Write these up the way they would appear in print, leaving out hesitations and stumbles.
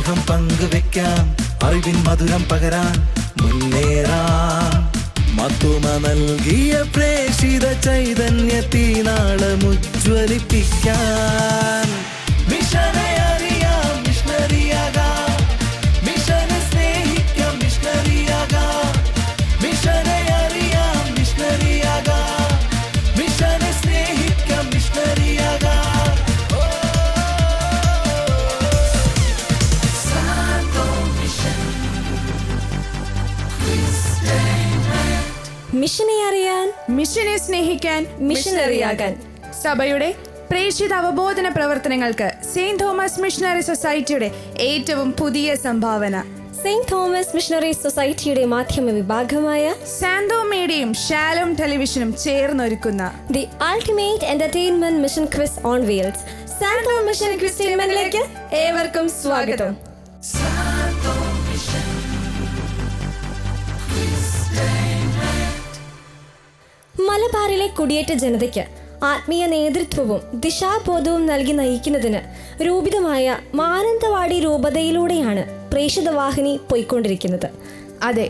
സ്നേഹം പങ്കുവെക്കാം, അറിവിൻ മധുരം പകരാൻ മുന്നേറാം. മത്തുമ നൽകിയ പ്രേഷിത ചൈതന്യത്തിനാളം ഉജ്ജ്വലിപ്പിക്കാൻ. മിഷനെ അറിയാം, മിഷണറിയാകാം, മിഷനെ സ്നേഹിക്കാം, മിഷണറിയാകാം. മിഷനെ അറിയാം, മിഷണറിയാകാം, മിഷനെ സ്നേഹിക്കാം, മിഷണറിയാകാം. മിഷനെ അറിയാൻ, മിഷനെ സ്നേഹിക്കാൻ, മിഷണറിയാകാൻ. സഭയുടെ പ്രേക്ഷിത അവബോധന പ്രവർത്തനങ്ങൾക്ക് സെയിന്റ് തോമസ് മിഷണറി സൊസൈറ്റിയുടെ ഏറ്റവും പുതിയ സംഭാവന സെയിന്റ് തോമസ് മിഷണറി സൊസൈറ്റിയുടെ മാധ്യമ വിഭാഗമായ സാന്തോ മീഡിയയും ഷാലോം ടെലിവിഷനും ചേർന്നൊരുക്കുന്ന the ultimate entertainment mission quiz on wheels Santo mission ക്വിസ്റ്റേൻമെന്റിലേക്ക് ഏവർക്കും സ്വാഗതം. മലബാറിലെ കുടിയേറ്റ ജനതയ്ക്ക് ആത്മീയ നേതൃത്വവും ദിശാബോധവും നൽകി നയിക്കുന്നതിന് രൂപിതമായ മാനന്തവാടി രൂപതയിലൂടെയാണ് പ്രേഷിത വാഹിനി പോയിക്കൊണ്ടിരിക്കുന്നത്. അതെ,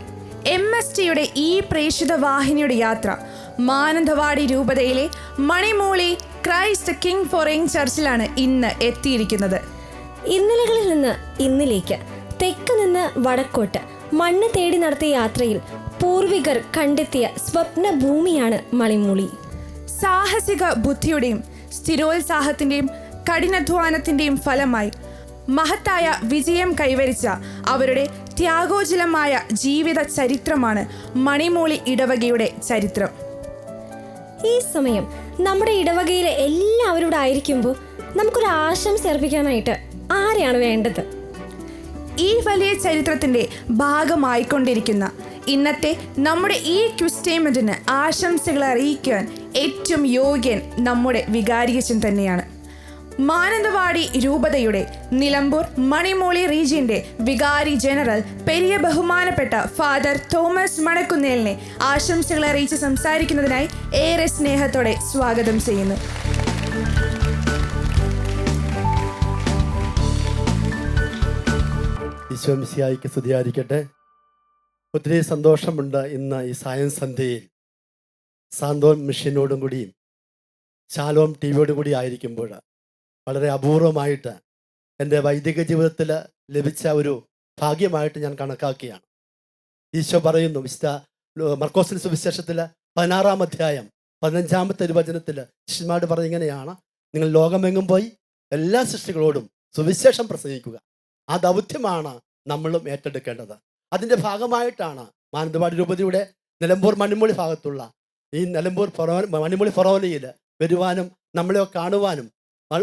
MSTയുടെ ഈ പ്രേഷിത വാഹിനിയുടെ യാത്ര മാനന്തവാടി രൂപതയിലെ Manimooli Christ King forane ചർച്ചിലാണ് ഇന്ന് എത്തിയിരിക്കുന്നത്. ഇന്നലകളിൽ നിന്ന് ഇന്നിലേക്ക്, തെക്ക് നിന്ന് വടക്കോട്ട് മണ്ണ് തേടി നടത്തിയ യാത്രയിൽ പൂർവികർ കണ്ടെത്തിയ സ്വപ്ന ഭൂമിയാണ് മണിമൂളി. സാഹസിക ബുദ്ധിയുടെയും സ്ഥിരോത്സാഹത്തിന്റെയും കഠിനാധ്വാനത്തിന്റെയും ഫലമായി മഹത്തായ വിജയം കൈവരിച്ച അവരുടെ ത്യാഗോജ്വലമായ ജീവിത ചരിത്രമാണ് മണിമൂളി ഇടവകയുടെ ചരിത്രം. ഈ സമയം നമ്മുടെ ഇടവകയിലെ എല്ലാവരോടും ആയിരിക്കുമ്പോൾ നമുക്കൊരു ആശംസ അർപ്പിക്കാനായിട്ട് ആരെയാണ് വേണ്ടത്? ഈ വലിയ ചരിത്രത്തിന്റെ ഭാഗമായിക്കൊണ്ടിരിക്കുന്ന ഇന്നത്തെ നമ്മുടെ ഈ ക്വിസ്റ്റേമെന്റിന് ആശംസകൾ അറിയിക്കാൻ ഏറ്റവും യോഗ്യൻ നമ്മുടെ വികാരിയച്ചൻ തന്നെയാണ്. മാനന്തവാടി രൂപതയുടെ നിലമ്പൂർ മണിമൂളി റീജിയന്റെ വികാരി ജനറൽ പെരിയ ബഹുമാനപ്പെട്ട ഫാദർ തോമസ് മണക്കുന്നേലിനെ ആശംസകൾ അറിയിച്ച് സംസാരിക്കുന്നതിനായി ഏറെ സ്നേഹത്തോടെ സ്വാഗതം ചെയ്യുന്നു. ഈശോമിശിഹായ്ക്ക് സ്തുതിയായിരിക്കട്ടെ. ഒത്തിരി സന്തോഷമുണ്ട് ഇന്ന് ഈ സായം സന്ധ്യയിൽ സാന്തോ മിഷനോടും കൂടിയും ശാലോം ടിവിയോടും കൂടി ആയിരിക്കുമ്പോൾ വളരെ അപൂർവമായിട്ട് എൻ്റെ വൈദിക ജീവിതത്തിൽ ലഭിച്ച ഒരു ഭാഗ്യമായിട്ട് ഞാൻ കണക്കാക്കുകയാണ്. ഈശോ പറയുന്നു വിശുദ്ധ മർക്കോസിന്റെ സുവിശേഷത്തിൽ 16-ാം അധ്യായം 15-ാമത്തെ ഒരു വചനത്തിൽ ശിഷ്യന്മാരോട് പറഞ്ഞിങ്ങനെയാണ്, നിങ്ങൾ ലോകമെങ്ങും പോയി എല്ലാ സൃഷ്ടികളോടും സുവിശേഷം പ്രസംഗിക്കുക. ആ ദൗത്യമാണ് നമ്മളും ഏറ്റെടുക്കേണ്ടത്. അതിൻ്റെ ഭാഗമായിട്ടാണ് മാനന്തവാടി രൂപതയുടെ നിലമ്പൂർ മണിമൂളി ഭാഗത്തുള്ള ഈ നിലമ്പൂർ മണിമൂളി ഫൊറോനയിൽ വരുവാനും നമ്മളെ കാണുവാനും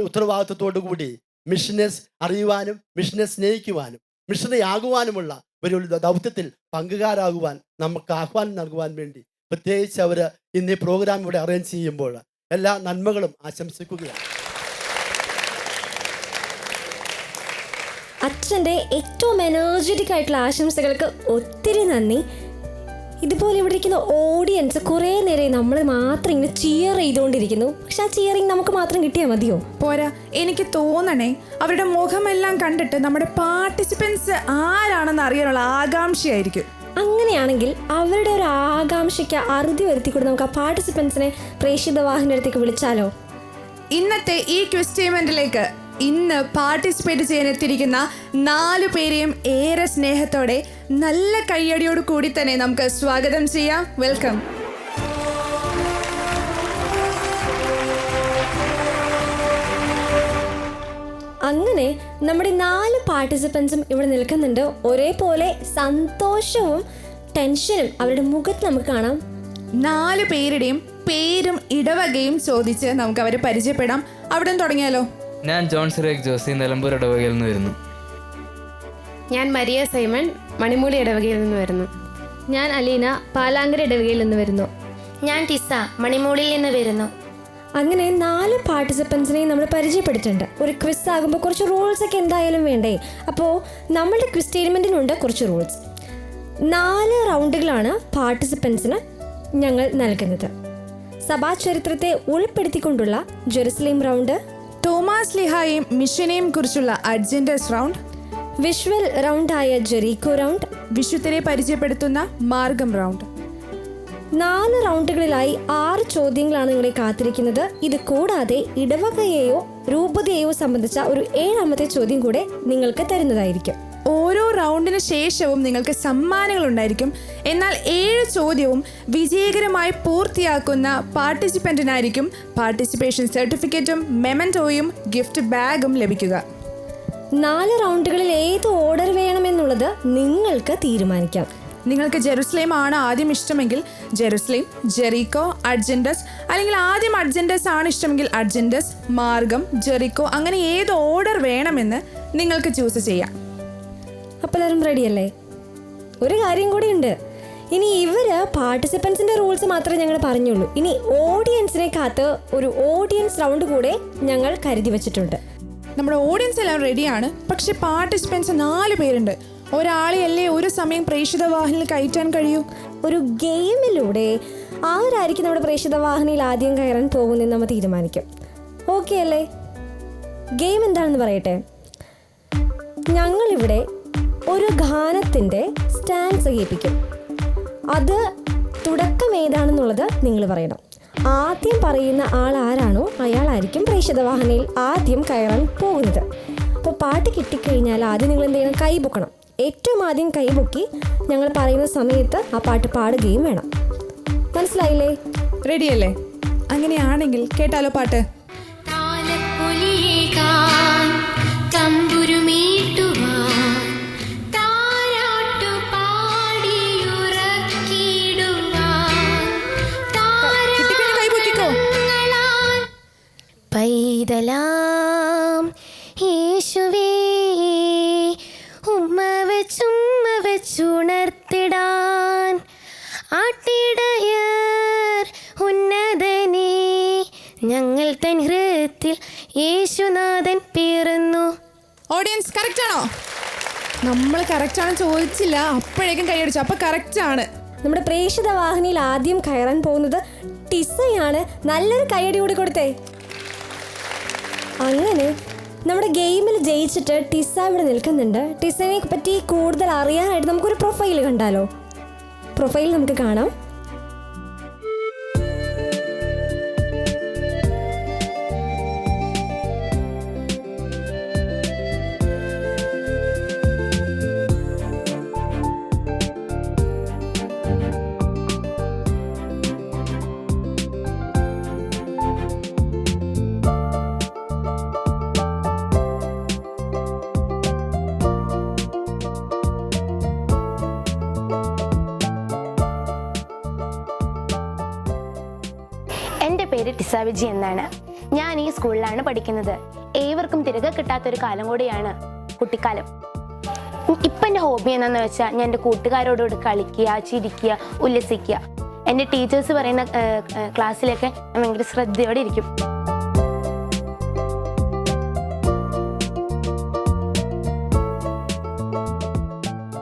ഉത്തരവാദിത്വത്തോടു കൂടി മിഷനെ അറിയുവാനും മിഷനെ സ്നേഹിക്കുവാനും മിഷനെ ആകുവാനുമുള്ള ഒരു ദൗത്യത്തിൽ പങ്കുകാരാകുവാൻ നമുക്ക് ആഹ്വാനം നൽകുവാൻ വേണ്ടി പ്രത്യേകിച്ച് അവർ ഇന്ന് ഈ പ്രോഗ്രാം ഇവിടെ അറേഞ്ച് ചെയ്യുമ്പോൾ എല്ലാ നന്മകളും ആശംസിക്കുകയാണ്. അച്ഛൻ്റെ ഏറ്റവും എനർജറ്റിക് ആയിട്ടുള്ള ആശംസകൾക്ക് ഒത്തിരി നന്ദി. ഇതുപോലെ ഇവിടെ ഇരിക്കുന്ന ഓഡിയൻസ് കുറേ നേരം നമ്മൾ മാത്രം ഇങ്ങനെ ചിയർ ചെയ്തുകൊണ്ടിരിക്കുന്നു. പക്ഷെ ആ ചിയറിങ് നമുക്ക് മാത്രം കിട്ടിയാൽ മതിയോ? പോരാ, എനിക്ക് തോന്നണേ അവരുടെ മുഖമെല്ലാം കണ്ടിട്ട് നമ്മുടെ പാർട്ടിസിപ്പൻസ് ആരാണെന്ന് അറിയാനുള്ള ആകാംക്ഷയായിരിക്കും. അങ്ങനെയാണെങ്കിൽ അവരുടെ ഒരു ആകാംക്ഷയ്ക്ക് അറുതി വരുത്തിക്കൊണ്ട് നമുക്ക് ആ പാർട്ടിസിപ്പൻസിനെ പ്രേക്ഷിത വാഹിനിയുടെ അടുത്തേക്ക് വിളിച്ചാലോ? ഇന്നത്തെ ഈ ക്വിസ്റ്റേമെന്റിലേക്ക് ഇന്ന് പാർട്ടിസിപ്പേറ്റ് ചെയ്യാനെത്തിയിരിക്കുന്ന 4 പേരെയും ഏറെ സ്നേഹത്തോടെ നല്ല കയ്യടിയോട് കൂടി തന്നെ നമുക്ക് സ്വാഗതം ചെയ്യാം. വെൽക്കം. അങ്ങനെ നമ്മുടെ 4 പാർട്ടിസിപ്പൻസും ഇവിടെ നിൽക്കുന്നുണ്ട്. ഒരേപോലെ സന്തോഷവും ടെൻഷനും അവരുടെ മുഖത്ത് നമുക്ക് കാണാം. 4 പേരുടെയും പേരും ഇടവകയും ചോദിച്ച് നമുക്ക് അവരെ പരിചയപ്പെടാം. അവിടെ നിന്ന് തുടങ്ങിയാലോ? ഞാൻ ജോൺ സിറേഖ് ജോസി, നിലമ്പൂർ ഇടവകയിൽ നിന്ന് വരുന്നു. ഞാൻ മരിയ സൈമൺ, മണിമൂലി ഇടവകയിൽ നിന്ന് വരുന്നു. ഞാൻ അലീന, പാലാങ്കര ഇടവകയിൽ നിന്ന് വരുന്നു. ഞാൻ ടിസ, മണിമൂളിൽ നിന്ന് വരുന്നു. അങ്ങനെ 4 പാർട്ടിസിപ്പൻസിനെയും നമ്മൾ പരിചയപ്പെട്ടിട്ടുണ്ട്. ഒരു ക്വിസ് ആകുമ്പോൾ കുറച്ച് റൂൾസ് ഒക്കെ എന്തായാലും വേണ്ടേ? അപ്പോൾ നമ്മളുടെ ക്വിസ് സ്റ്റേറ്റ്മെൻറ്റിനുണ്ട് കുറച്ച് റൂൾസ്. 4 റൗണ്ടുകളാണ് പാർട്ടിസിപ്പൻസിന് ഞങ്ങൾ നൽകുന്നത്. സഭാചരിത്രത്തെ ഉൾപ്പെടുത്തിക്കൊണ്ടുള്ള ജെറുസലേം റൗണ്ട്, തോമാസ് ലിഹായെയും മിഷനെയും കുറിച്ചുള്ള അഡ്ജൻഡസ് റൗണ്ട്, വിഷ്വൽ റൗണ്ടായ ജെറീക്കോ റൗണ്ട്, വിശുദ്ധരെ പരിചയപ്പെടുത്തുന്ന മാർഗം റൗണ്ട്. 4 റൗണ്ടുകളിലായി 6 ചോദ്യങ്ങളാണ് നിങ്ങളെ കാത്തിരിക്കുന്നത്. ഇത് കൂടാതെ ഇടവകയെയോ രൂപതയെയോ സംബന്ധിച്ച ഒരു 7ാമത്തെ ചോദ്യം കൂടെ നിങ്ങൾക്ക് തരുന്നതായിരിക്കും. ഓരോ റൗണ്ടിന് ശേഷവും നിങ്ങൾക്ക് സമ്മാനങ്ങൾ ഉണ്ടായിരിക്കും. എന്നാൽ 7 ചോദ്യവും വിജയകരമായി പൂർത്തിയാക്കുന്ന പാർട്ടിസിപ്പൻറ്റിനായിരിക്കും പാർട്ടിസിപ്പേഷൻ സർട്ടിഫിക്കറ്റും മെമൻറ്റോയും ഗിഫ്റ്റ് ബാഗും ലഭിക്കുക. 4 റൗണ്ടുകളിൽ ഏത് ഓർഡർ വേണമെന്നുള്ളത് നിങ്ങൾക്ക് തീരുമാനിക്കാം. നിങ്ങൾക്ക് ജെറുസലേം ആണ് ആദ്യം ഇഷ്ടമെങ്കിൽ ജെറുസലേം, ജെറീക്കോ, അഡ്ജൻഡസ്, അല്ലെങ്കിൽ ആദ്യം അഡ്ജൻഡസ് ആണ് ഇഷ്ടമെങ്കിൽ അഡ്ജൻഡസ്, മാർഗം, ജെറീക്കോ, അങ്ങനെ ഏത് ഓർഡർ വേണമെന്ന് നിങ്ങൾക്ക് ചൂസ് ചെയ്യാം. അപ്പോൾ എല്ലാവരും റെഡിയല്ലേ? ഒരു കാര്യം കൂടി ഉണ്ട്. ഇനി പാർട്ടിസിപ്പൻസിൻ്റെ റൂൾസ് മാത്രമേ ഞങ്ങൾ പറഞ്ഞുള്ളൂ. ഇനി ഓഡിയൻസിനെ കാത്ത് ഒരു ഓഡിയൻസ് റൗണ്ട് കൂടെ ഞങ്ങൾ കരുതി വച്ചിട്ടുണ്ട്. നമ്മുടെ ഓഡിയൻസ് എല്ലാം റെഡിയാണ്. പക്ഷെ പാർട്ടിസിപ്പൻസ് 4 പേരുണ്ട്. ഒരാളെയല്ലേ ഒരു സമയം പ്രേക്ഷിത വാഹിനിയിൽ കയറ്റാൻ കഴിയൂ. ഒരു ഗെയിമിലൂടെ ആരായിരിക്കും നമ്മുടെ പ്രേക്ഷിത വാഹിനിയിൽ ആദ്യം കയറാൻ പോകുന്നതെന്ന് നമ്മൾ തീരുമാനിക്കും. ഓക്കെ അല്ലേ? ഗെയിം എന്താണെന്ന് പറയട്ടെ. ഞങ്ങളിവിടെ ഒരു ഗാനത്തിൻ്റെ സ്റ്റാൻസ് കേൾപ്പിക്കും. അത് തുടക്കം ഏതാണെന്നുള്ളത് നിങ്ങൾ പറയണം. ആദ്യം പറയുന്ന ആൾ ആരാണോ അയാളായിരിക്കും പ്രേക്ഷിത വാഹിനിയിൽ ആദ്യം കയറാൻ പോകുന്നത്. അപ്പോൾ പാട്ട് കിട്ടിക്കഴിഞ്ഞാൽ ആദ്യം നിങ്ങൾ എന്ത് ചെയ്യണം? കൈ പൊക്കണം. ഏറ്റവും ആദ്യം കൈ പൊക്കി ഞങ്ങൾ പറയുന്ന സമയത്ത് ആ പാട്ട് പാടുകയും വേണം. മനസ്സിലായില്ലേ? റെഡിയല്ലേ? അങ്ങനെയാണെങ്കിൽ കേട്ടാലോ പാട്ട്. പൈതലാം യേശുവേ ഉമ്മ വെച്ചുണർത്തിടാൻ ആട്ടിടയർ ഉന്നതനേ ഞങ്ങൾ തൻ ഹൃത്തിൽ യേശുനാഥൻ പിറന്നു. ഓഡിയൻസ് കറക്റ്റ് ആണോ? നമ്മൾ കറക്റ്റ് ആണ് ചോദിച്ചില്ല, അപ്പോഴേക്കും കൈയടിച്ചു. അപ്പൊ കറക്റ്റ് ആണ്. നമ്മുടെ പ്രേക്ഷിത വാഹിനിയിൽ ആദ്യം കയറാൻ പോകുന്നത് ടിസയാണ്. നല്ലൊരു കൈയടി കൂടി കൊടുത്തേ. അങ്ങനെ നമ്മുടെ ഗെയിമിൽ ജയിച്ചിട്ട് ടിസ ഇവിടെ നിൽക്കുന്നുണ്ട്. ടിസനെ പറ്റി കൂടുതൽ അറിയാനായിട്ട് നമുക്കൊരു പ്രൊഫൈൽ കണ്ടാലോ? പ്രൊഫൈൽ നമുക്ക് കാണാം. എൻ്റെ പേര് ടിസ വിജി എന്നാണ്. ഞാൻ ഈ സ്കൂളിലാണ് പഠിക്കുന്നത്. ഏവർക്കും തിരികെ കിട്ടാത്തൊരു കാലം കൂടിയാണ് കുട്ടിക്കാലം. ഇപ്പം എൻ്റെ ഹോബി എന്താണെന്ന് വെച്ചാൽ ഞാൻ എൻ്റെ കൂട്ടുകാരോടുകൂടി കളിക്കുക, ചിരിക്കുക, ഉല്ലസിക്കുക. എൻ്റെ ടീച്ചേഴ്സ് പറയുന്ന ക്ലാസ്സിലൊക്കെ ഞാൻ ഭയങ്കര ശ്രദ്ധയോടെ ഇരിക്കും.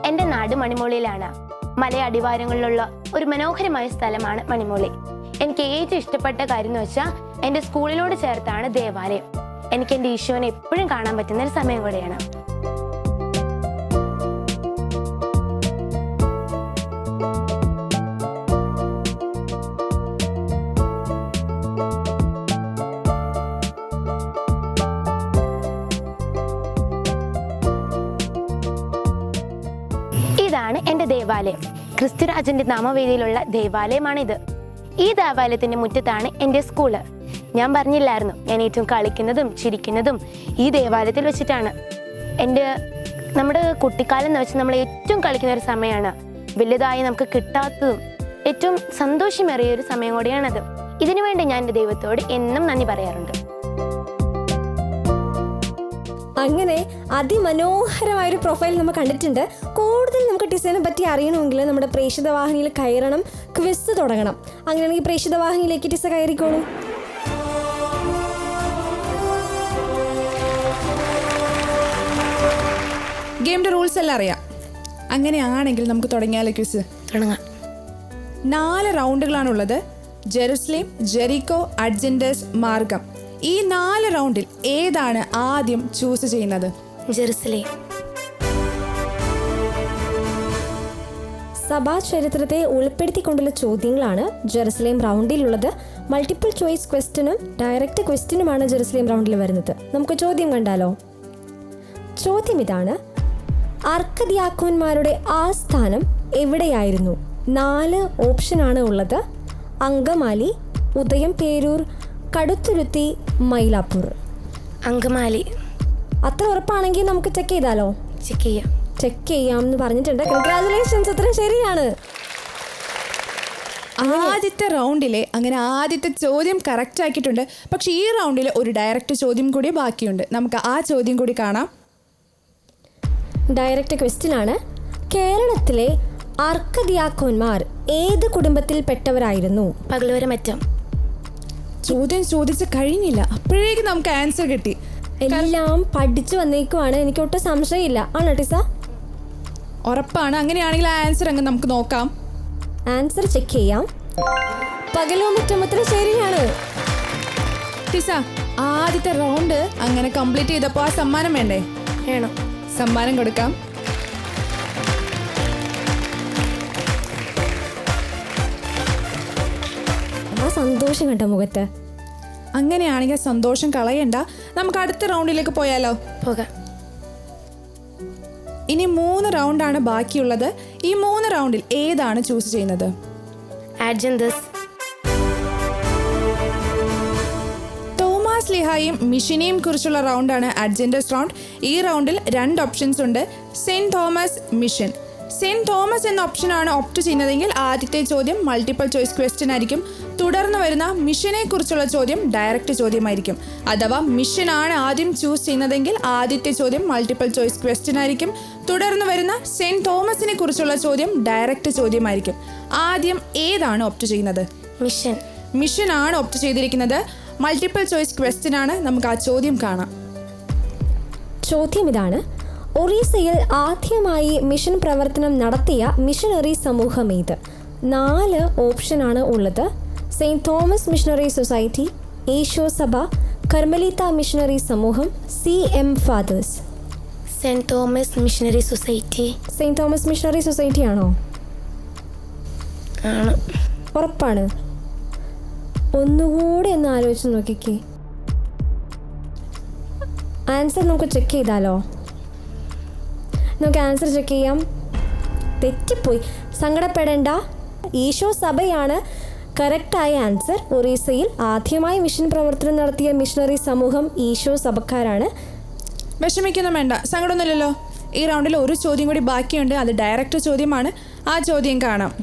എൻ്റെ നാട് മണിമൂളിയിലാണ്. മലയടിവാരങ്ങളിലുള്ള ഒരു മനോഹരമായ സ്ഥലമാണ് മണിമൂളി. എനിക്ക് ഏറ്റവും ഇഷ്ടപ്പെട്ട കാര്യം എന്ന് വെച്ചാൽ എൻ്റെ സ്കൂളിനോട് ചേർത്താണ് ദേവാലയം. എനിക്ക് എൻ്റെ ഈശോനെ എപ്പോഴും കാണാൻ പറ്റുന്ന ഒരു സമയം കൂടെയാണ്. ഇതാണ് എൻ്റെ ദേവാലയം. ക്രിസ്തുരാജന്റെ നാമവേദിയിലുള്ള ദേവാലയമാണിത്. ഈ ദേവാലയത്തിന്റെ മുറ്റത്താണ് എൻ്റെ സ്കൂള്. ഞാൻ പറഞ്ഞില്ലായിരുന്നു, ഞാൻ ഏറ്റവും കളിക്കുന്നതും ചിരിക്കുന്നതും ഈ ദേവാലയത്തിൽ വെച്ചിട്ടാണ്. നമ്മുടെ കുട്ടിക്കാലം എന്ന് വെച്ചാൽ നമ്മൾ ഏറ്റവും കളിക്കുന്ന ഒരു സമയമാണ്. വലുതായി നമുക്ക് കിട്ടാത്തതും ഏറ്റവും സന്തോഷമേറിയ ഒരു സമയം കൂടിയാണത്. ഇതിനുവേണ്ടി ഞാൻ എൻ്റെ ദൈവത്തോട് എന്നും നന്ദി പറയാറുണ്ട്. അങ്ങനെ അതിമനോഹരമായൊരു പ്രൊഫൈൽ നമ്മൾ കണ്ടിട്ടുണ്ട്. കൂടുതൽ നമുക്ക് ടിസനെ പറ്റി അറിയണമെങ്കിൽ നമ്മുടെ പ്രേക്ഷിത വാഹിനിയിൽ കയറണം, ക്വിസ് തുടങ്ങണം. അങ്ങനെയാണെങ്കിൽ പ്രേക്ഷിത വാഹിനിയിലേക്ക് ടിസ കയറിക്കോളൂ. ഗെയിമിന്റെ റൂൾസ് എല്ലാം അറിയാം. അങ്ങനെയാണെങ്കിൽ നമുക്ക് തുടങ്ങിയാലോ ക്വിസ്? തുടങ്ങാം. 4 റൗണ്ടുകളാണുള്ളത്. ജെറുസലേം, ജെറിക്കോ, അഡ്ജൻഡസ്, മാർഗം. ഈ 4 റൗണ്ടിൽ ഏതാണ് ആദ്യം ചൂസ് ചെയ്യുന്നത്? ജെറുസലേം. സഭാ ചരിത്രത്തെ ഉൾപ്പെടുത്തിക്കൊണ്ടുള്ള ചോദ്യങ്ങളാണ് ജെറുസലേം റൗണ്ടിലുള്ളത്. മൾട്ടിപ്പിൾ ചോയ്സ് ക്വസ്റ്റ്യനും ഡയറക്റ്റ് ക്വസ്റ്റ്യനുമാണ് ജെറുസലേം റൗണ്ടിൽ വരുന്നത്. നമുക്ക് ചോദ്യം കണ്ടാലോ? ചോദ്യം ഇതാണ്: അർക്കദിയാക്കോന്മാരുടെ ആസ്ഥാനം എവിടെയായിരുന്നു? 4 ഓപ്ഷനാണ് ഉള്ളത്. അങ്കമാലി, ഉദയംപേരൂർ, കടുത്തുരുത്തി, മൈലാപ്പൂർ. അങ്കമാലി. അത്ര ഉറപ്പാണെങ്കിൽ നമുക്ക് ചെക്ക് ചെയ്താലോ? ചെക്ക് ചെയ്യാം എന്ന് പറഞ്ഞിട്ടുണ്ട്. കൺഗ്രാജുലേഷൻസ്, അത്രയും ശരിയാണ്. ആദ്യത്തെ റൗണ്ടിലെ അങ്ങനെ ആദ്യത്തെ ചോദ്യം കറക്റ്റ് ആക്കിയിട്ടുണ്ട്. പക്ഷെ ഈ റൗണ്ടിൽ ഒരു ഡയറക്റ്റ് ചോദ്യം കൂടി ബാക്കിയുണ്ട്. നമുക്ക് ആ ചോദ്യം കൂടി കാണാം. ഡയറക്റ്റ് ക്വസ്റ്റ്യൻ ആണ്: കേരളത്തിലെ അർക്കദിയാക്കോന്മാർ ഏത് കുടുംബത്തിൽപ്പെട്ടവരായിരുന്നു? പകൽവരമറ്റം. ചോദ്യം ചോദിച്ച് കഴിഞ്ഞില്ല, അപ്പോഴേക്കും നമുക്ക് ആൻസർ കിട്ടി. എല്ലാം പഠിച്ചു വന്നേക്കുവാണ്, എനിക്ക് ഒട്ടും സംശയമില്ല. ആണോ ടിസ? ഉറപ്പാണ്. അങ്ങനെയാണെങ്കിൽ ആ ആൻസർ അങ്ങ് നമുക്ക് നോക്കാം. ആൻസർ ചെക്ക് ചെയ്യാം. പകൽവരമറ്റം ശരിയാണ്. ടിസ, ആദ്യത്തെ റൗണ്ട് അങ്ങനെ കംപ്ലീറ്റ് ചെയ്തപ്പോൾ ആ സമ്മാനം വേണ്ടേ? വേണം. സമ്മാനം കൊടുക്കാം. ആ സന്തോഷം കണ്ട മുഖത്ത്. അങ്ങനെയാണെങ്കിൽ സന്തോഷം കളയണ്ട, നമുക്ക് അടുത്ത റൗണ്ടിലേക്ക് പോയാലോ? പോകാം. ഇനി 3 റൗണ്ടാണ് ബാക്കിയുള്ളത്. ഈ 3 റൗണ്ടിൽ ഏതാണ് ചൂസ് ചെയ്യുന്നത്? ആഡ്ജന്തസ്. തോമാസ് ലിഹായും മിഷനെയും കുറിച്ചുള്ള റൗണ്ടാണ് അഡ്ജൻഡസ് റൗണ്ട്. ഈ റൗണ്ടിൽ 2 ഓപ്ഷൻസ് ഉണ്ട്: saint Thomas, mission. Saint Thomas എന്ന ഓപ്ഷനാണ് ഓപ്റ്റ് ചെയ്യുന്നതെങ്കിൽ ആദ്യത്തെ ചോദ്യം മൾട്ടിപ്പിൾ ചോയ്സ് ക്വസ്റ്റ്യൻ ആയിരിക്കും. തുടർന്ന് വരുന്ന മിഷനെ കുറിച്ചുള്ള ചോദ്യം ഡയറക്റ്റ് ചോദ്യമായിരിക്കും. അഥവാ മിഷനാണ് ആദ്യം ചൂസ് ചെയ്യുന്നതെങ്കിൽ ആദ്യത്തെ ചോദ്യം മൾട്ടിപ്പിൾ ചോയ്സ് ക്വസ്റ്റ്യൻ ആയിരിക്കും. തുടർന്ന് വരുന്ന സെന്റ് തോമസിനെ കുറിച്ചുള്ള ചോദ്യം ഡയറക്റ്റ് ചോദ്യമായിരിക്കും. ആദ്യം ഏതാണ് ഓപ്റ്റ് ചെയ്യുന്നത്? മിഷൻ. മിഷനാണ് ഓപ്റ്റ് ചെയ്തിരിക്കുന്നത്. മൾട്ടിപ്പിൾ ചോയ്സ് ക്വസ്റ്റ്യൻ ആണ്. നമുക്ക് ആ ചോദ്യം കാണാം. ചോദ്യം ഇതാണ്: ഒറീസയിൽ ആദ്യമായി മിഷൻ പ്രവർത്തനം നടത്തിയ മിഷണറി സമൂഹം ഏത്? 4 ഓപ്ഷനാണ് ഉള്ളത്. Saint Thomas missionary society, Eesho Sabha, കർമ്മലീത്ത മിഷണറി സമൂഹം, CM fathers. Saint Thomas missionary society. Saint Thomas missionary society ആണോ? ആണ്. ഉറപ്പാണ്? ഒന്നുകൂടി ഒന്ന് ആലോചിച്ച് നോക്കിക്കേ. ആൻസർ നമുക്ക് ചെക്ക് ചെയ്താലോ? നമുക്ക് ആൻസർ ചെക്ക് ചെയ്യാം. തെറ്റിപ്പോയി, സങ്കടപ്പെടേണ്ട. ഈശോ സഭയാണ് കറക്റ്റായ ആൻസർ. ഒറീസയിൽ ആദ്യമായി മിഷൻ പ്രവർത്തനം നടത്തിയ മിഷണറി സമൂഹം ഈശോ സഭക്കാരാണ്. വിഷമിക്കൊന്നും വേണ്ട, സങ്കടമൊന്നുമില്ലല്ലോ. ഈ റൗണ്ടിൽ ഒരു ചോദ്യം കൂടി ബാക്കിയുണ്ട്. അത് ഡയറക്റ്റ് ചോദ്യമാണ്. ആ ചോദ്യം കാണാം.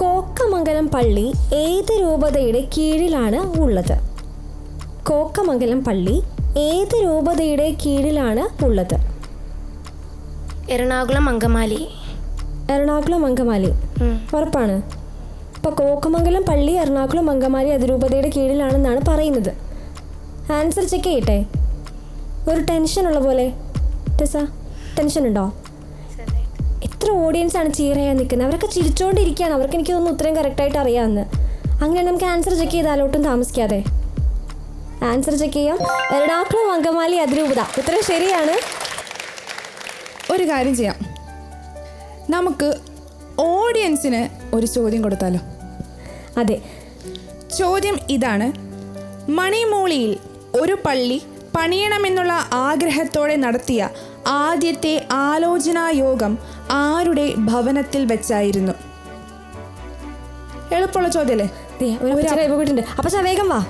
കോക്കമംഗലം പള്ളി ഏത് രൂപതയുടെ കീഴിലാണ് ഉള്ളത്? കോക്കമംഗലം പള്ളി ഏത് രൂപതയുടെ കീഴിലാണ് ഉള്ളത്? എറണാകുളം അങ്കമാലി. എറണാകുളം അങ്കമാലി. ഉറപ്പാണ്? ഇപ്പോൾ കോക്കമംഗലം പള്ളി എറണാകുളം അങ്കമാലി അതിരൂപതയുടെ കീഴിലാണെന്നാണ് പറയുന്നത്. ആൻസർ ചെക്ക് ചെയ്യട്ടെ? ഒരു ടെൻഷനുള്ള പോലെ. ടെസ, ടെൻഷൻ ഉണ്ടോ? എത്ര ഓഡിയൻസാണ് ചീർ ചെയ്യാൻ നിൽക്കുന്നത്. അവരൊക്കെ ചിരിച്ചുകൊണ്ടിരിക്കുകയാണ്. അവർക്ക് എനിക്ക് തോന്നുന്നു ഉത്തരം കറക്റ്റായിട്ട് അറിയാമെന്ന്. അങ്ങനെ നമുക്ക് ആൻസർ ചെക്ക് ചെയ്താലോ? ഒട്ടും താമസിക്കാതെ ആൻസർ ചെക്ക് ചെയ്യാം. എറണാകുളം അങ്കമാലി അതിരൂപത. ഉത്തരം ശരിയാണ്. ഒരു കാര്യം ചെയ്യാം, നമുക്ക് ഓഡിയൻസിന് ഒരു ചോദ്യം കൊടുത്താലോ? അതെ. ചോദ്യം ഇതാണ്: മണിമൂളിയിൽ ഒരു പള്ളി പണിയണമെന്നുള്ള ആഗ്രഹത്തോടെ നടത്തിയ ആദ്യത്തെ ആലോചനാ യോഗം ആരുടെ ഭവനത്തിൽ വെച്ചായിരുന്നു? എളുപ്പമുള്ള ചോദ്യമല്ലേ? അപ്പൊ വേഗം വാ,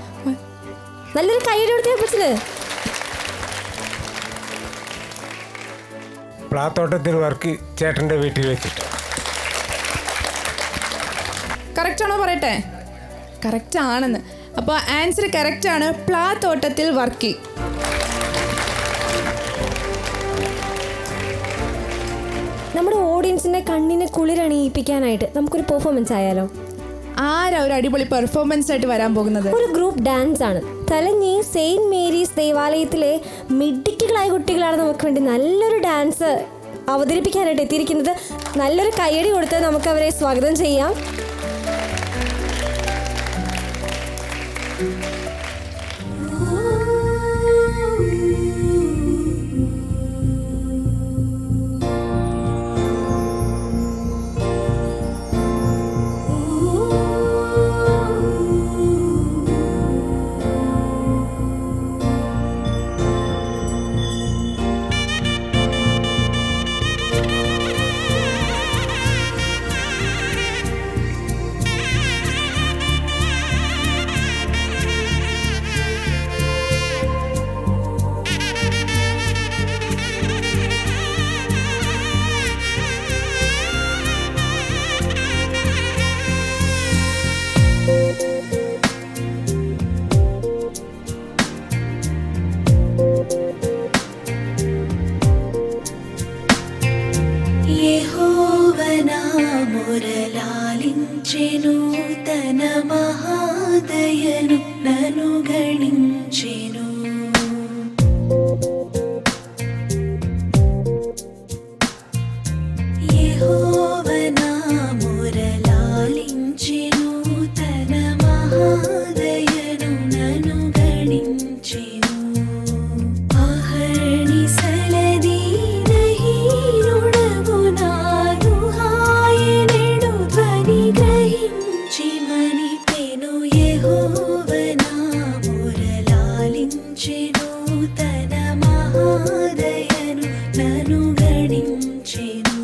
നല്ലൊരു കൈയ്യടി കൊടുത്തേ അപ്പച്ചന്. പ്ലാത്തോട്ടത്തിൽ വർക്ക് ചേട്ടൻ്റെ വീട്ടിൽ വെച്ചിട്ട്. കറക്റ്റ് ആണോ പറയട്ടെ? കറക്റ്റ് ആണെന്ന്. അപ്പോൾ ആൻസർ കറക്റ്റ് ആണ്. പ്ലാത്തോട്ടത്തിൽ വർക്ക്. നമ്മുടെ ഓഡിയൻസിന്റെ കണ്ണിനെ കുളിരണിയിപ്പിക്കാനായിട്ട് നമുക്കൊരു പെർഫോമൻസ് ആയാലോ? ആരാ ഒരു അടിപൊളി പെർഫോമൻസ് ആയിട്ട് വരാൻ പോകുന്നത്? ഒരു ഗ്രൂപ്പ് ഡാൻസ് ആണ്. തലഞ്ഞി സെയിന്റ് മേരീസ് ദേവാലയത്തിലെ മിടുക്കികളായ കുട്ടികളാണ് നമുക്ക് വേണ്ടി നല്ലൊരു ഡാൻസ് അവതരിപ്പിക്കാനായിട്ട് എത്തിയിരിക്കുന്നത്. നല്ലൊരു കയ്യടി കൊടുത്ത് നമുക്ക് അവരെ സ്വാഗതം ചെയ്യാം. గణించెను తన మహాదయను నను గణించెను యెహోవ నా మొరలాలించెను తన మహాదయను నను గణించెను అహర్నిశలది నహీనుడగు నాదు హాయనెడు ధ్వని గ్రహించి మనిపెను యెహోవ నా మొరలాలించెను తన మహాదయను నను గణించెను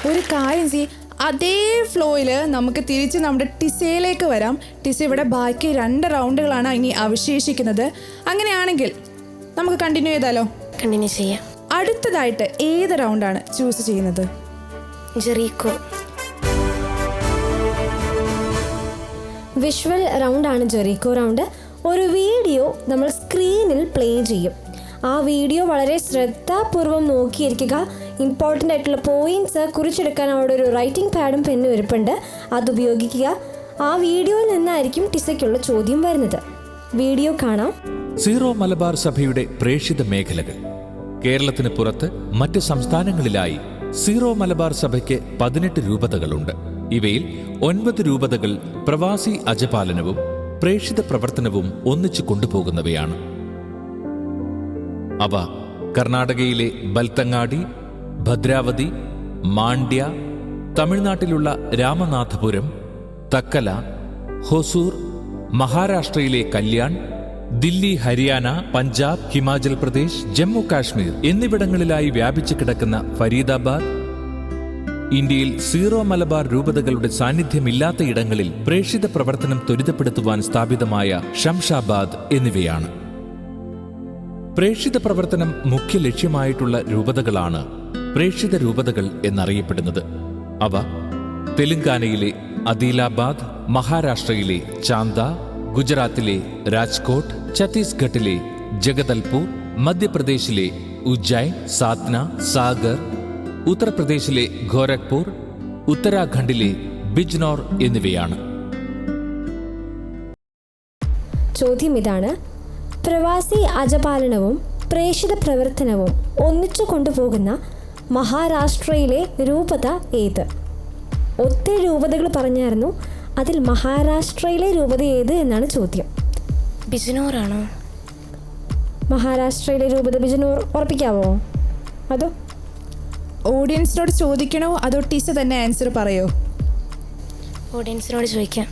ഒരു കാര്യം ചെയ്യ്, അതേ ഫ്ലോയിൽ നമുക്ക് തിരിച്ച് നമ്മുടെ ടിസയിലേക്ക് വരാം. ടിസ ഇവിടെ ബാക്കി 2 റൗണ്ടുകളാണ് ഇനി അവശേഷിക്കുന്നത്. അങ്ങനെയാണെങ്കിൽ നമുക്ക് കണ്ടിന്യൂ ചെയ്താലോ? കണ്ടിന്യൂ ചെയ്യാം. അടുത്തതായിട്ട് ഏത് റൗണ്ടാണ് ചൂസ് ചെയ്യുന്നത്? ജെറീക്കോ. വിഷ്വൽ റൗണ്ടാണ് ജെറീക്കോ റൗണ്ട്. ഒരു വീഡിയോ നമ്മൾ സ്ക്രീനിൽ പ്ലേ ചെയ്യും. ആ വീഡിയോ വളരെ ശ്രദ്ധാപൂർവം നോക്കിയിരിക്കുക. ഇമ്പോർട്ടൻ്റ് ആയിട്ടുള്ള പോയിൻറ്റ്സ് കുറിച്ചെടുക്കാൻ അവിടെ ഒരു റൈറ്റിംഗ് പാഡും പെന്നും ഇരിപ്പുണ്ട്, അതുപയോഗിക്കുക. ആ വീഡിയോയിൽ നിന്നായിരിക്കും ടിസയ്ക്കുള്ള ചോദ്യം വരുന്നത്. വീഡിയോ കാണാം. സീറോ മലബാർ സഭയുടെ പ്രേക്ഷിത മേഖലകൾ. കേരളത്തിന് പുറത്ത് മറ്റ് സംസ്ഥാനങ്ങളിലായി സീറോ മലബാർ സഭയ്ക്ക് 18 രൂപതകളുണ്ട്. ഇവയിൽ 9 രൂപതകൾ പ്രവാസി അജപാലനവും പ്രേക്ഷിത പ്രവർത്തനവും ഒന്നിച്ചു കൊണ്ടുപോകുന്നവയാണ്. അവ കർണാടകയിലെ ബൽത്തങ്ങാടി, ഭദ്രാവതി, മാണ്ഡ്യ, തമിഴ്നാട്ടിലുള്ള രാമനാഥപുരം, തക്കല, ഹൊസൂർ, മഹാരാഷ്ട്രയിലെ കല്യാൺ, ദില്ലി, ഹരിയാന, പഞ്ചാബ്, ഹിമാചൽ പ്രദേശ്, ജമ്മു കാശ്മീർ എന്നിവിടങ്ങളിലായി വ്യാപിച്ചു കിടക്കുന്ന ഫരീദാബാദ്, ഇന്ത്യയിൽ സീറോ മലബാർ രൂപതകളുടെ സാന്നിധ്യമില്ലാത്ത ഇടങ്ങളിൽ പ്രേക്ഷിത പ്രവർത്തനം ത്വരിതപ്പെടുത്തുവാൻ സ്ഥാപിതമായ ഷംഷാബാദ് എന്നിവയാണ്. പ്രേക്ഷിത പ്രവർത്തനം മുഖ്യ ലക്ഷ്യമായിട്ടുള്ള രൂപതകളാണ് പ്രേക്ഷിത രൂപതകൾ എന്നറിയപ്പെടുന്നത്. അവ തെലങ്കാനയിലെ അദിലാബാദ്, മഹാരാഷ്ട്രയിലെ ചാന്ദ, ഗുജറാത്തിലെ രാജ്കോട്ട്, ഛത്തീസ്ഗഡിലെ ജഗദൽപൂർ, മധ്യപ്രദേശിലെ ഉജ്ജൈൻ, സാത്ന, സാഗർ, ഉത്തർപ്രദേശിലെ ഗോരഖ്പൂർ, ഉത്തരാഖണ്ഡിലെ ബിജ്നോർ എന്നിവയാണ്. ചോദ്യം ഇതാണ്: പ്രവാസി അജപാലനവും പ്രേക്ഷിത പ്രവർത്തനവും ഒന്നിച്ചു കൊണ്ടുപോകുന്ന മഹാരാഷ്ട്രയിലെ രൂപത ഏത്? ഒത്തിരി രൂപതകൾ പറഞ്ഞായിരുന്നു, അതിൽ മഹാരാഷ്ട്രയിലെ രൂപത ഏത് എന്നാണ് ചോദ്യം. ബിജ്നോറാണോ? മഹാരാഷ്ട്രയിലെ രൂപത ബിജ്നോർ ഉറപ്പിക്കാവോ? അതോ ഓഡിയൻസിനോട് ചോദിക്കണോ അതോ ടിസ തന്നെ ആൻസർ പറയോ? ഓഡിയൻസിനോട് ചോദിക്കാം.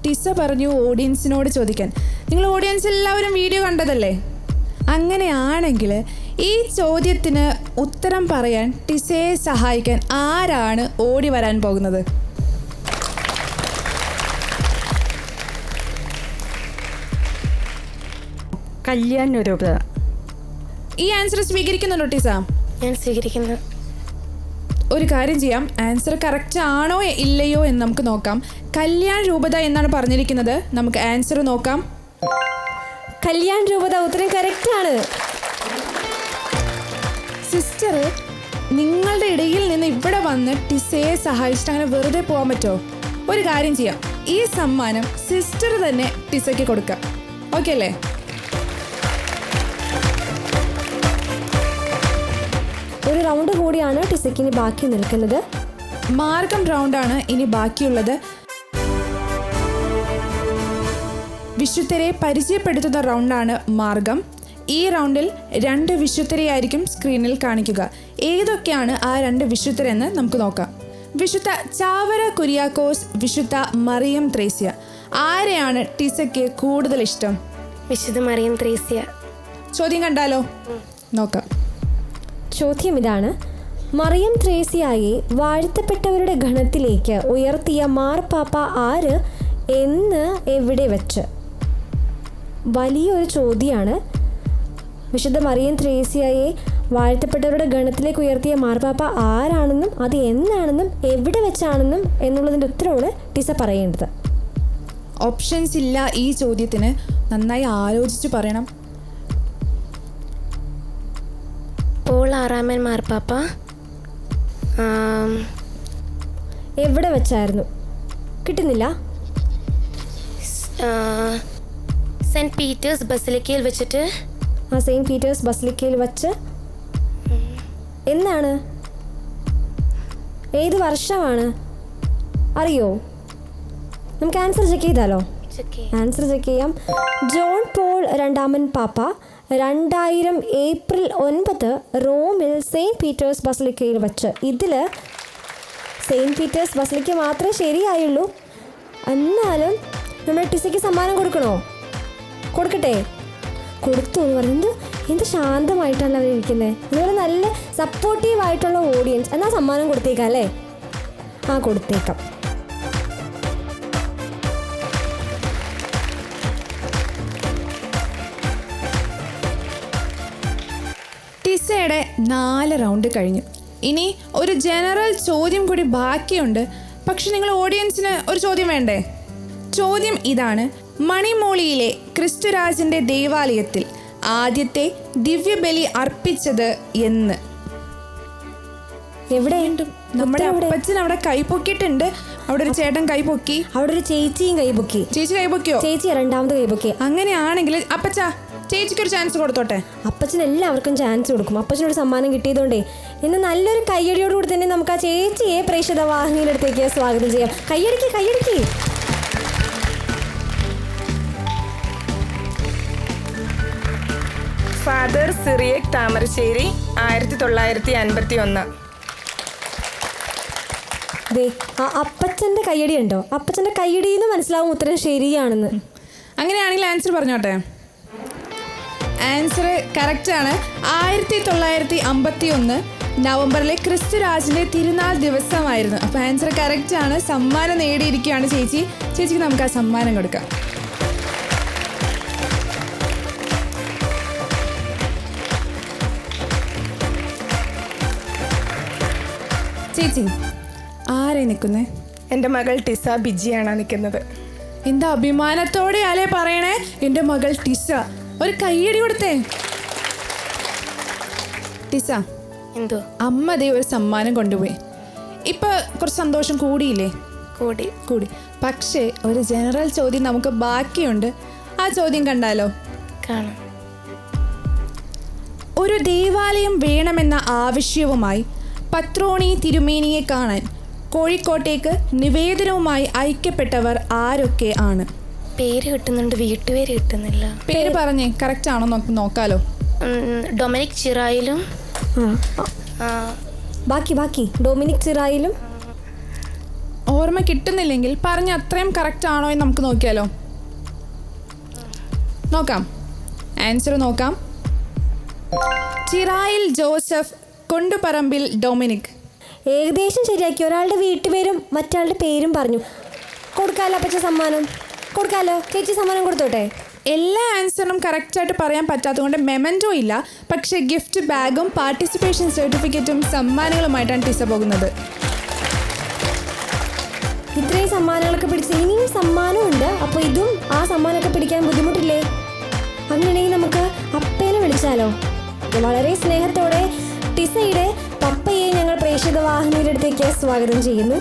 ടിസ പറഞ്ഞു ഓഡിയൻസിനോട് ചോദിക്കാൻ. നിങ്ങൾ ഓഡിയൻസ് എല്ലാവരും വീഡിയോ കണ്ടതല്ലേ? അങ്ങനെയാണെങ്കിൽ ഈ ചോദ്യത്തിന് ഉത്തരം പറയാൻ ടിസയെ സഹായിക്കാൻ ആരാണ് ഓടി വരാൻ പോകുന്നത്? കല്യാണ. ഈ ആൻസർ സ്വീകരിക്കുന്നുണ്ടോ ടിസ? ഞാൻ സ്വീകരിക്കുന്നത്. ഒരു കാര്യം ചെയ്യാം, ആൻസർ കറക്റ്റ് ആണോ ഇല്ലയോ എന്ന് നമുക്ക് നോക്കാം. കല്യാൺ രൂപത എന്നാണ് പറഞ്ഞിരിക്കുന്നത്. നമുക്ക് ആൻസർ നോക്കാം. കല്യാൺ രൂപത ഉത്തരം കറക്റ്റ് ആണ്. സിസ്റ്റർ, നിങ്ങളുടെ ഇടയിൽ നിന്ന് ഇവിടെ വന്ന് ടിസയെ സഹായിച്ചിട്ട് അങ്ങനെ വെറുതെ പോകാൻ പറ്റുമോ? ഒരു കാര്യം ചെയ്യാം, ഈ സമ്മാനം സിസ്റ്റർ തന്നെ ടിസയ്ക്ക് കൊടുക്കാം. ഓക്കെ അല്ലേ? ഒരു റൗണ്ട് കൂടിയാണ് ടിസയ്ക്ക് ഇനി ബാക്കി നിൽക്കുന്നത്. മാർഗം റൗണ്ടാണ് ഇനി ബാക്കിയുള്ളത്. വിശുദ്ധരെ പരിചയപ്പെടുത്തുന്ന റൗണ്ടാണ് മാർഗം. ഈ റൗണ്ടിൽ 2 വിശുദ്ധരെയായിരിക്കും സ്ക്രീനിൽ കാണിക്കുക. ഏതൊക്കെയാണ് ആ 2 വിശുദ്ധരെന്ന് നമുക്ക് നോക്കാം. വിശുദ്ധ ചാവറ കുര്യാക്കോസ്, വിശുദ്ധ മറിയം ത്രേസ്യ. ആരെയാണ് ടിസയ്ക്ക് കൂടുതൽ ഇഷ്ടം? വിശുദ്ധ മറിയം ത്രേസ്യ. ചോദ്യം കണ്ടാലോ? നോക്കാം. ചോദ്യം ഇതാണ്: മറിയം ത്രേസ്യയെ വാഴ്ത്തപ്പെട്ടവരുടെ ഗണത്തിലേക്ക് ഉയർത്തിയ മാർപ്പാപ്പ ആര്, എന്ന്, എവിടെ വെച്ച്? വലിയൊരു ചോദ്യമാണ്. വിശുദ്ധ മറിയം ത്രേസ്യയെ വാഴ്ത്തപ്പെട്ടവരുടെ ഗണത്തിലേക്ക് ഉയർത്തിയ മാർപ്പാപ്പ ആരാണെന്നും അത് എന്നാണെന്നും എവിടെ വെച്ചാണെന്നും എന്നുള്ളതിൻ്റെ ഉത്തരവാണ് ടിസ പറയേണ്ടത്. ഓപ്ഷൻസ് ഇല്ല ഈ ചോദ്യത്തിന്. നന്നായി ആലോചിച്ച് പറയണം. പോൾ 6 മാർപ്പാപ്പ. എവിടെ വെച്ചായിരുന്നു? കിട്ടുന്നില്ല. സെൻറ്റ് പീറ്റേഴ്സ് ബസിലിക്കയിൽ വെച്ചിട്ട്. സെയിൻറ്റ് പീറ്റേഴ്സ് ബസിലിക്കയിൽ വച്ച്. എന്നാണ്? ഏത് വർഷമാണ്? അറിയോ? നമുക്ക് ആൻസർ ചെക്ക് ചെയ്താലോ? ആൻസർ ചെക്ക് ചെയ്യാം. ജോൺ പോൾ 2 പാപ്പ 2000 ഏപ്രിൽ 9 റോമിൽ സെയിൻറ്റ് പീറ്റേഴ്സ് ബസിലിക്കയിൽ വച്ച്. ഇതിൽ സെയിൻറ്റ് പീറ്റേഴ്സ് ബസിലിക്ക മാത്രമേ ശരിയായുള്ളൂ. എന്നാലും നമ്മുടെ ടിസയ്ക്ക് സമ്മാനം കൊടുക്കണോ? കൊടുക്കട്ടെ? കൊടുത്തു എന്ന് പറയുന്നത് എന്ത് ശാന്തമായിട്ടാണ് അവരിയ്ക്കുന്നത്. അതുപോലെ നല്ല സപ്പോർട്ടീവായിട്ടുള്ള ഓഡിയൻസ്. എന്നാൽ സമ്മാനം കൊടുത്തേക്കാം അല്ലേ? കൊടുത്തേക്കാം. ടിസയുടെ 4 റൗണ്ട് കഴിഞ്ഞു. ഇനി ഒരു ജനറൽ ചോദ്യം കൂടി ബാക്കിയുണ്ട്. പക്ഷെ നിങ്ങൾ ഓഡിയൻസിന് ഒരു ചോദ്യം വേണ്ടേ? ചോദ്യം ഇതാണ്: മണിമോളിയിലെ ക്രിസ്തുരാജന്റെ ദേവാലയത്തിൽ ആദ്യത്തെ ദിവ്യബലി അർപ്പിച്ചത് എന്ന്? എവിടെ? നമ്മുടെ അപ്പച്ചൻ അവിടെ കൈപൊക്കിയിട്ടുണ്ട്. അവിടെ ഒരു ചേട്ടൻ കൈപൊക്കി, അവിടെ ഒരു ചേച്ചിയും കൈപൊക്കി. ചേച്ചി കൈപൊക്കിയോ? ചേച്ചി 2ാമത് കൈപൊക്കി. അങ്ങനെയാണെങ്കിൽ അപ്പച്ച ചേച്ചിക്കൊരു ചാൻസ് കൊടുത്തോട്ടെ. അപ്പച്ചൻ എല്ലാവർക്കും ചാൻസ് കൊടുക്കും. അപ്പച്ചനോട് സമ്മാനം കിട്ടിയതുകൊണ്ടേ ഇന്ന് നല്ലൊരു കയ്യടിയോടുകൂടി തന്നെ നമുക്ക് ആ ചേച്ചിയെ പ്രേക്ഷിത വാഹിനിയിലടുത്തേക്ക് സ്വാഗതം ചെയ്യാം. കയ്യടിക്ക്, കയ്യടിക്ക്. ഫാദർ സിറിയക് താമരശ്ശേരി 1951. ആ അപ്പച്ചൻ്റെ കയ്യടി ഉണ്ടോ? അപ്പച്ചൻ്റെ കയ്യടിന്ന് മനസ്സിലാവും ഉത്തരം ശരിയാണെന്ന്. അങ്ങനെയാണെങ്കിൽ ആൻസർ പറഞ്ഞോട്ടെ. ആൻസർ കറക്റ്റാണ്. 1951 നവംബറിലെ ക്രിസ്തുരാജിന്റെ തിരുനാൾ ദിവസമായിരുന്നു. അപ്പോൾ ആൻസർ കറക്റ്റാണ്. സമ്മാനം നേടിയിരിക്കുകയാണ് ചേച്ചി. ചേച്ചിക്ക് നമുക്ക് ആ സമ്മാനം കൊടുക്കാം. ചേച്ചി ആരെ നിൽക്കുന്നേ? എൻ്റെ മകൾ ടിസ ബിജിയാണ് നിൽക്കുന്നത്. എന്താ അഭിമാനത്തോടെയാലേ പറയണേ, എൻ്റെ മകൾ ടിസ. ഒരു കയ്യടി കൊടുത്തേ. ടിസ, എന്തോ? അമ്മ ദേ ഒരു സമ്മാനം കൊണ്ടുപോയി. ഇപ്പൊ കുറച്ച് സന്തോഷം കൂടിയില്ലേ? കൂടി. പക്ഷേ ഒരു ജനറൽ ചോദ്യം നമുക്ക് ബാക്കിയുണ്ട്. ആ ചോദ്യം കണ്ടാലോ? കാണാം. ഒരു ദേവാലയം വേണമെന്ന ആവശ്യവുമായി പത്രോണി തിരുമേനിയെ കാണാൻ കോഴിക്കോട്ടേക്ക് നിവേദനവുമായി ഐക്യപ്പെട്ടവർ ആരൊക്കെ ആണ്? പേര് കിട്ടുന്നുണ്ട്, വീട്ടുപേര് കിട്ടുന്നില്ല. പേര് പറഞ്ഞേ, കറക്റ്റ് ആണോ നോക്കാലോ. ഡൊമിനിക് ചിറായിലും ബാക്കി ഡൊമിനിക് ചിറായിലും. ഓർമ്മ കിട്ടുന്നില്ലെങ്കിൽ പറഞ്ഞ അത്രയും കറക്റ്റ് ആണോ എന്ന് നമുക്ക് നോക്കിയാലോ? നോക്കാം, ആൻസർ നോക്കാം. ചിറായിൽ ജോസഫ്, കൊണ്ടുപറമ്പിൽ ഡൊമിനിക്. ഏകദേശം ശരിയാക്കി. ഒരാളുടെ വീട്ടുപേരും മറ്റാളുടെ പേരും പറഞ്ഞു. കൊടുക്കാലോ അപ്പച്ച സമ്മാനം? കൊടുക്കാലോ? ചേച്ചി സമ്മാനം കൊടുത്തോട്ടെ? എല്ലാ ആൻസറും കറക്റ്റായിട്ട് പറയാൻ പറ്റാത്തതുകൊണ്ട് മെമൻറ്റോ ഇല്ല. പക്ഷേ ഗിഫ്റ്റ് ബാഗും പാർട്ടിസിപ്പേഷൻ സർട്ടിഫിക്കറ്റും സമ്മാനങ്ങളുമായിട്ടാണ് ടിസ പോകുന്നത്. ഇത്രയും സമ്മാനങ്ങളൊക്കെ പിടിച്ച് ഇനിയും സമ്മാനമുണ്ട്. അപ്പോൾ ഇതും ആ സമ്മാനമൊക്കെ പിടിക്കാൻ ബുദ്ധിമുട്ടില്ലേ? അങ്ങനെയാണെങ്കിൽ നമുക്ക് അപ്പേനെ വിളിച്ചാലോ? വളരെ സ്നേഹത്തോടെ ടിസയുടെ പപ്പയെ ഞങ്ങൾ പ്രേക്ഷിത വാഹിനിയുടെ അടുത്തേക്ക് സ്വാഗതം ചെയ്യുന്നു.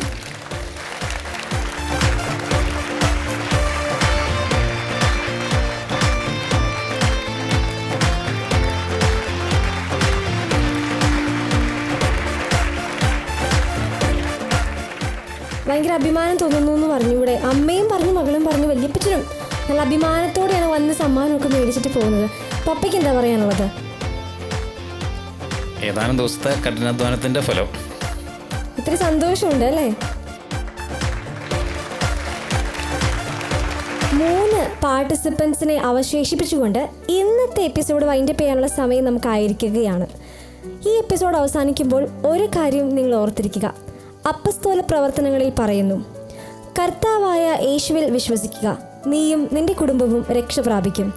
ഭയങ്കര അഭിമാനം തോന്നുന്നു എന്ന് പറഞ്ഞു. ഇവിടെ അമ്മയും പറഞ്ഞു, മകളും പറഞ്ഞു, വല്യപ്പച്ചനും നല്ല അഭിമാനത്തോടെയാണ് വന്ന് സമ്മാനമൊക്കെ മേടിച്ചിട്ട് പോകുന്നത്. പപ്പയ്ക്ക് എന്താ പറയാനുള്ളത്? ഏതാനും ദിവസത്തെ കഠിനാധ്വാനത്തിന്റെ ഫലം. ഇത്ര സന്തോഷമുണ്ട് അല്ലേ? 3 പാർട്ടിസിപ്പൻസിനെ അവശേഷിപ്പിച്ചുകൊണ്ട് ഇന്നത്തെ എപ്പിസോഡ് വൈൻഡപ്പ് ചെയ്യാനുള്ള സമയം നമുക്കായിരിക്കുകയാണ്. ഈ എപ്പിസോഡ് അവസാനിക്കുമ്പോൾ ഒരു കാര്യം നിങ്ങൾ ഓർത്തിരിക്കുക. അപ്പസ്തോല പ്രവർത്തനങ്ങളിൽ പറയുന്നു, കർത്താവായ യേശുവിൽ വിശ്വസിക്കുക, നീയും നിന്റെ കുടുംബവും രക്ഷ പ്രാപിക്കും.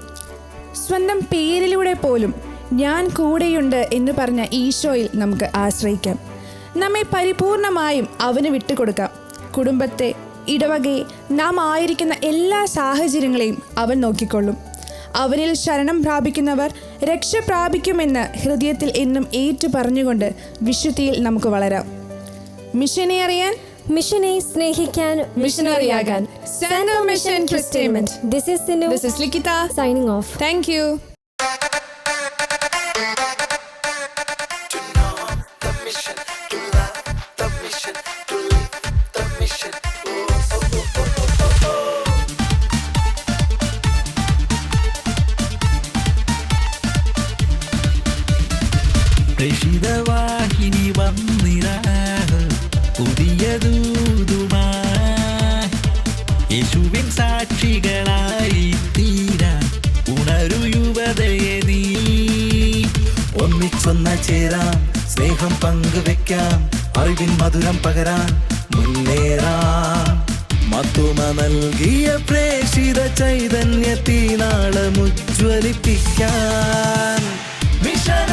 സ്വന്തം പേരിലൂടെ പോലും ഞാൻ കൂടെയുണ്ട് എന്ന് പറഞ്ഞ ഈശോയിൽ നമുക്ക് ആശ്രയിക്കാം. നമ്മെ പരിപൂർണമായും അവന് വിട്ടുകൊടുക്കാം. കുടുംബത്തെ, ഇടവകയെ, നാം ആയിരിക്കുന്ന എല്ലാ സാഹചര്യങ്ങളെയും അവൻ നോക്കിക്കൊള്ളും. അവനിൽ ശരണം പ്രാപിക്കുന്നവർ രക്ഷ പ്രാപിക്കുമെന്ന് ഹൃദയത്തിൽ എന്നും ഏറ്റു പറഞ്ഞുകൊണ്ട് വിശുദ്ധിയിൽ നമുക്ക് വളരാം. മിഷനെ അറിയാൻ, മിഷനെ സ്നേഹിക്കാൻ, മിഷനറിയാകാൻ. Sando Mission Christainment. This is Sinu. This is Likita. Signing off. Thank you. പ്രേക്ഷിതവാഹിനി വന്നിരാ പുതിയ ദൂതുമായി യേശുവിൻ സാക്ഷികളായി തീരാൻ ഉണരു യുവതയെ നീ. ഒന്നിച്ചൊന്ന ചേരാം, സ്നേഹം പങ്കുവെക്കാം, അറിവിൻ മധുരം പകരാൻ മുന്നേറാം. മത്തുമ നൽകിയ പ്രേക്ഷിത ചൈതന്യത്തിനാളമുജ്വലിപ്പിക്കാൻ മിഷൻ